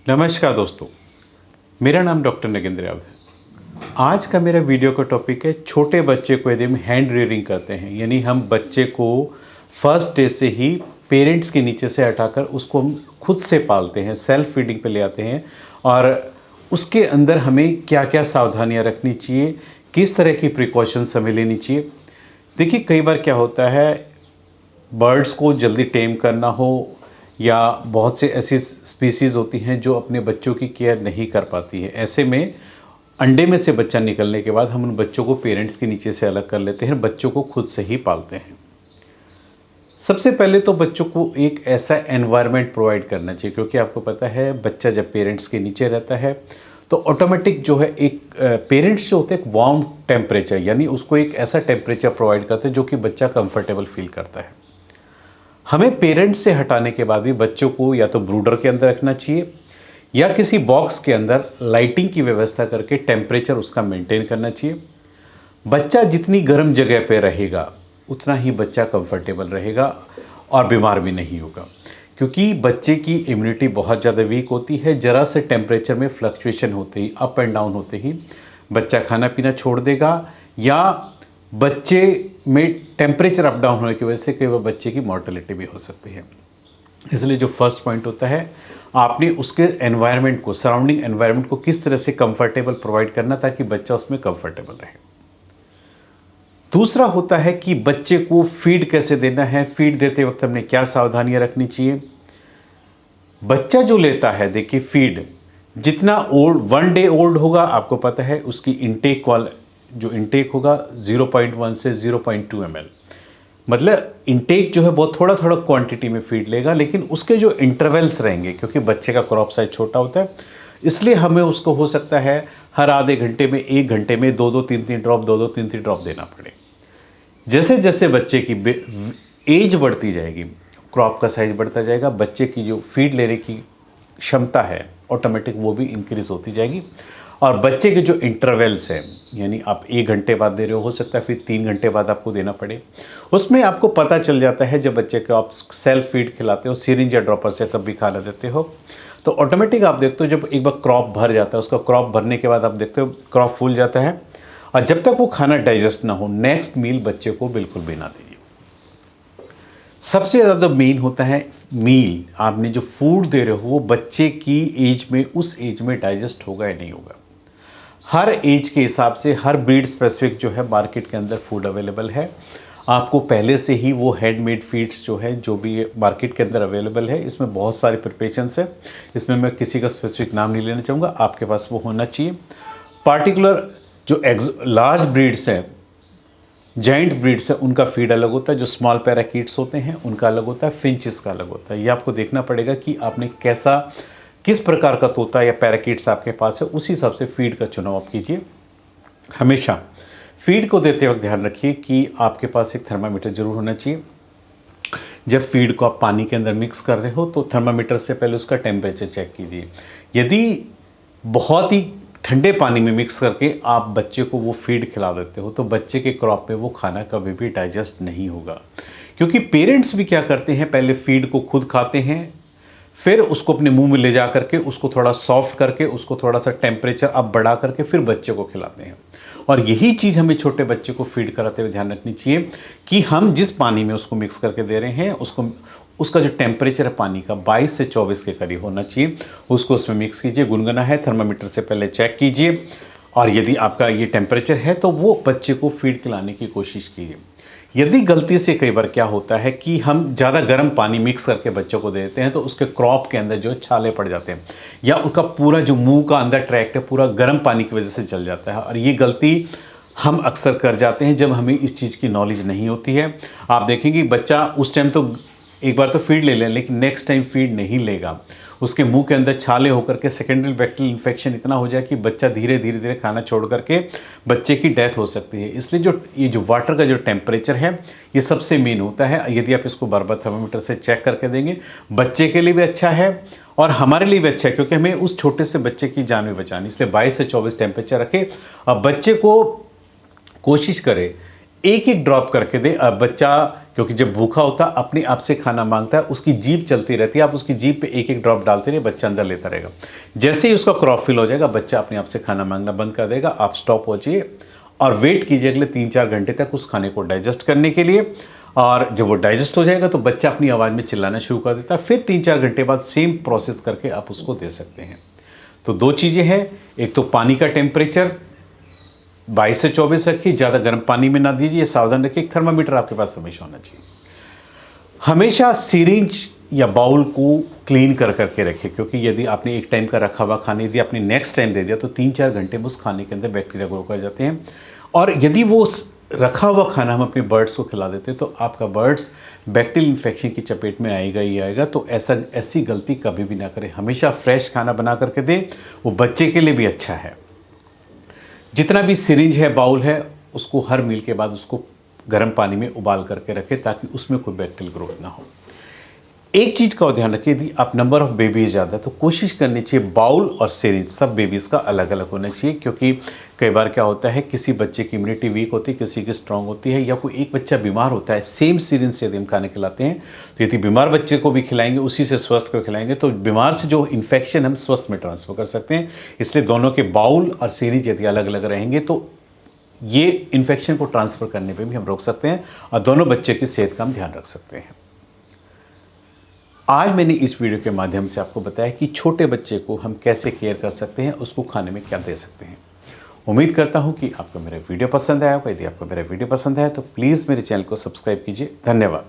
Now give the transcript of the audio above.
नमस्कार दोस्तों, मेरा नाम डॉक्टर नगेंद्र यादव है। आज का मेरा वीडियो का टॉपिक है छोटे बच्चे को यदि हम हैंड रियरिंग करते हैं, यानी हम बच्चे को फर्स्ट डे से ही पेरेंट्स के नीचे से हटाकर उसको हम खुद से पालते हैं, सेल्फ फीडिंग पे ले आते हैं और उसके अंदर हमें क्या क्या सावधानियां रखनी चाहिए, किस तरह की प्रिकॉशंस हमें लेनी चाहिए। देखिए, कई बार क्या होता है, बर्ड्स को जल्दी टेम करना हो या बहुत से ऐसी स्पीसीज़ होती हैं जो अपने बच्चों की केयर नहीं कर पाती है। ऐसे में अंडे में से बच्चा निकलने के बाद हम उन बच्चों को पेरेंट्स के नीचे से अलग कर लेते हैं, बच्चों को खुद से ही पालते हैं। सबसे पहले तो बच्चों को एक ऐसा एनवायरनमेंट प्रोवाइड करना चाहिए, क्योंकि आपको पता है बच्चा जब पेरेंट्स के नीचे रहता है तो ऑटोमेटिक जो है एक पेरेंट्स जो होते हैं एक वार्म टेम्परेचर, यानी उसको एक ऐसा टेम्परेचर प्रोवाइड करते हैं जो कि बच्चा कंफर्टेबल फील करता है। हमें पेरेंट्स से हटाने के बाद भी बच्चों को या तो ब्रूडर के अंदर रखना चाहिए या किसी बॉक्स के अंदर लाइटिंग की व्यवस्था करके टेम्परेचर उसका मेंटेन करना चाहिए। बच्चा जितनी गर्म जगह पे रहेगा उतना ही बच्चा कंफर्टेबल रहेगा और बीमार भी नहीं होगा, क्योंकि बच्चे की इम्यूनिटी बहुत ज़्यादा वीक होती है। ज़रा से टेम्परेचर में फ्लक्चुएशन होते ही, अप एंड डाउन होते ही बच्चा खाना पीना छोड़ देगा, या बच्चे में टेम्परेचर अप डाउन होने की वजह से कई बार बच्चे की मॉर्टेलिटी भी हो सकती है। इसलिए जो फर्स्ट पॉइंट होता है, आपने उसके एनवायरनमेंट को, सराउंडिंग एनवायरनमेंट को किस तरह से कंफर्टेबल प्रोवाइड करना ताकि बच्चा उसमें कंफर्टेबल रहे। दूसरा होता है कि बच्चे को फीड कैसे देना है, फीड देते वक्त हमने क्या सावधानियां रखनी चाहिए। बच्चा जो लेता है, देखिए फीड जितना ओल्ड 1 डे ओल्ड होगा, आपको पता है उसकी इनटेक वाला जो इनटेक होगा 0.1 से 0.2 ml, मतलब इनटेक जो है बहुत थोड़ा थोड़ा क्वांटिटी में फीड लेगा, लेकिन उसके जो इंटरवल्स रहेंगे, क्योंकि बच्चे का क्रॉप साइज छोटा होता है, इसलिए हमें उसको हो सकता है हर आधे घंटे में, 1 घंटे में 2-2 3-3 ड्रॉप, 2-2 3-3 ड्रॉप देना पड़े। जैसे जैसे बच्चे की एज बढ़ती जाएगी, क्रॉप का साइज बढ़ता जाएगा, बच्चे की जो फीड लेने की क्षमता है ऑटोमेटिक वो भी इंक्रीज होती जाएगी। और बच्चे के जो इंटरवल्स हैं, यानी आप 1 घंटे बाद दे रहे हो सकता है फिर 3 घंटे बाद आपको देना पड़े, उसमें आपको पता चल जाता है। जब बच्चे को आप सेल्फ फीड खिलाते हो, सिरिंज या ड्रॉपर से तब भी खाना देते हो, तो ऑटोमेटिक आप देखते हो जब एक बार क्रॉप भर जाता है, उसका क्रॉप भरने के बाद आप देखते हो क्रॉप फूल जाता है, और जब तक वो खाना डाइजेस्ट ना हो, नेक्स्ट मील बच्चे को बिल्कुल भी ना दीजिए। सबसे ज़्यादा मेन होता है मील, आपने जो फूड दे रहे हो वो बच्चे की एज में, उस एज में डाइजेस्ट होगा या नहीं होगा। हर एज के हिसाब से हर ब्रीड स्पेसिफिक जो है मार्केट के अंदर फूड अवेलेबल है। आपको पहले से ही वो हैंडमेड फीड्स जो है, जो भी मार्केट के अंदर अवेलेबल है, इसमें बहुत सारे प्रिपरेशंस है, इसमें मैं किसी का स्पेसिफिक नाम नहीं लेना चाहूँगा, आपके पास वो होना चाहिए। पार्टिकुलर जो लार्ज ब्रीड्स हैं, जाइंट ब्रीड्स है, उनका फीड अलग होता है। जो स्मॉल पैराकीट्स होते हैं उनका अलग होता है, फिंचेस का अलग होता है। ये आपको देखना पड़ेगा कि आपने किस प्रकार का तोता या पैराकीट्स आपके पास है, उसी हिसाब से फीड का चुनाव आप कीजिए। हमेशा फीड को देते वक्त ध्यान रखिए कि आपके पास एक थर्मामीटर जरूर होना चाहिए। जब फीड को आप पानी के अंदर मिक्स कर रहे हो तो थर्मामीटर से पहले उसका टेम्परेचर चेक कीजिए। यदि बहुत ही ठंडे पानी में मिक्स करके आप बच्चे को वो फीड खिला देते हो तो बच्चे के क्रॉप पे वो खाना कभी भी डाइजेस्ट नहीं होगा, क्योंकि पेरेंट्स भी क्या करते हैं, पहले फीड को खुद खाते हैं, फिर उसको अपने मुंह में ले जा करके उसको थोड़ा सॉफ्ट करके, उसको थोड़ा सा टेम्परेचर अप बढ़ा करके फिर बच्चे को खिलाते हैं। और यही चीज़ हमें छोटे बच्चे को फीड कराते हुए ध्यान रखनी चाहिए कि हम जिस पानी में उसको मिक्स करके दे रहे हैं, उसका जो टेम्परेचर है पानी का 22 से 24 के करीब होना चाहिए। उसको उसमें मिक्स कीजिए, गुनगुना है, थर्मामीटर से पहले चेक कीजिए, और यदि आपका ये टेम्परेचर है तो वो बच्चे को फीड खिलाने की कोशिश कीजिए। यदि गलती से कई बार क्या होता है कि हम ज़्यादा गर्म पानी मिक्स करके बच्चों को देते हैं तो उसके क्रॉप के अंदर जो है छाले पड़ जाते हैं, या उसका पूरा जो मुंह का अंदर ट्रैक्ट है पूरा गर्म पानी की वजह से जल जाता है। और ये गलती हम अक्सर कर जाते हैं जब हमें इस चीज़ की नॉलेज नहीं होती है। आप देखेंगे बच्चा उस टाइम तो एक बार तो फीड ले लें, लेकिन नेक्स्ट टाइम फीड नहीं लेगा, उसके मुंह के अंदर छाले होकर के सेकेंडरी बैक्टीरियल इन्फेक्शन इतना हो जाए कि बच्चा धीरे धीरे खाना छोड़ करके बच्चे की डेथ हो सकती है। इसलिए ये जो वाटर का जो टेम्परेचर है ये सबसे मेन होता है। यदि आप इसको बार-बार थर्मामीटर से चेक करके देंगे, बच्चे के लिए भी अच्छा है और हमारे लिए भी अच्छा है, क्योंकि हमें उस छोटे से बच्चे की जान भी बचानी। इसलिए 22 से 24 टेम्परेचर रखें। अब बच्चे को कोशिश करें एक एक ड्रॉप करके दें। अब बच्चा क्योंकि जब भूखा होता अपने आप से खाना मांगता है, उसकी जीभ चलती रहती है, आप उसकी जीभ पे एक एक ड्रॉप डालते रहिए, बच्चा अंदर लेता रहेगा। जैसे ही उसका क्रॉप फिल हो जाएगा, बच्चा अपने आप से खाना मांगना बंद कर देगा। आप स्टॉप हो जाइए और वेट कीजिए अगले 3-4 घंटे तक उस खाने को डाइजेस्ट करने के लिए। और जब वो डाइजेस्ट हो जाएगा तो बच्चा अपनी आवाज़ में चिल्लाना शुरू कर देता है। फिर 3-4 घंटे बाद सेम प्रोसेस करके आप उसको दे सकते हैं। तो 2 चीज़ें हैं, एक तो पानी का टेम्परेचर 22 से 24 रखिए, ज़्यादा गर्म पानी में ना दीजिए, सावधान रखिए। एक थर्मामीटर आपके पास हमेशा होना चाहिए। हमेशा सिरिंज या बाउल को क्लीन कर करके रखिए, क्योंकि यदि आपने एक टाइम का रखा हुआ खाना यदि आपने नेक्स्ट टाइम दे दिया तो 3-4 घंटे में उस खाने के अंदर बैक्टीरिया ग्रो कर जाते हैं। और यदि वो रखा हुआ खाना हम अपने बर्ड्स को खिला देते हैं तो आपका बर्ड्स बैक्टीरियल इन्फेक्शन की चपेट में आएगा ही आएगा। तो ऐसी गलती कभी भी ना करें। हमेशा फ्रेश खाना बना करके दें, वो बच्चे के लिए भी अच्छा है। जितना भी सिरिंज है, बाउल है, उसको हर मील के बाद उसको गर्म पानी में उबाल करके रखें ताकि उसमें कोई बैक्टीरियल ग्रोथ ना हो। एक चीज़ का ध्यान रखिए, यदि आप नंबर ऑफ बेबीज ज़्यादा तो कोशिश करनी चाहिए बाउल और सिरिंज सब बेबीज़ का अलग अलग होना चाहिए। क्योंकि कई बार क्या होता है, किसी बच्चे की इम्यूनिटी वीक होती है, किसी की स्ट्रांग होती है, या कोई एक बच्चा बीमार होता है, सेम सिरिंज से यदि हम खाने खिलाते हैं तो यदि बीमार बच्चे को भी खिलाएंगे, उसी से स्वस्थ को खिलाएंगे तो बीमार से जो इन्फेक्शन हम स्वस्थ में ट्रांसफ़र कर सकते हैं। इसलिए दोनों के बाउल और सिरिंज यदि अलग अलग रहेंगे तो ये इन्फेक्शन को ट्रांसफ़र करने पर भी हम रोक सकते हैं और दोनों बच्चे की सेहत का हम ध्यान रख सकते हैं। आज मैंने इस वीडियो के माध्यम से आपको बताया कि छोटे बच्चे को हम कैसे केयर कर सकते हैं, उसको खाने में क्या दे सकते हैं। उम्मीद करता हूं कि आपको मेरा वीडियो पसंद आया होगा। यदि आपको मेरा वीडियो पसंद आया तो प्लीज़ मेरे चैनल को सब्सक्राइब कीजिए। धन्यवाद।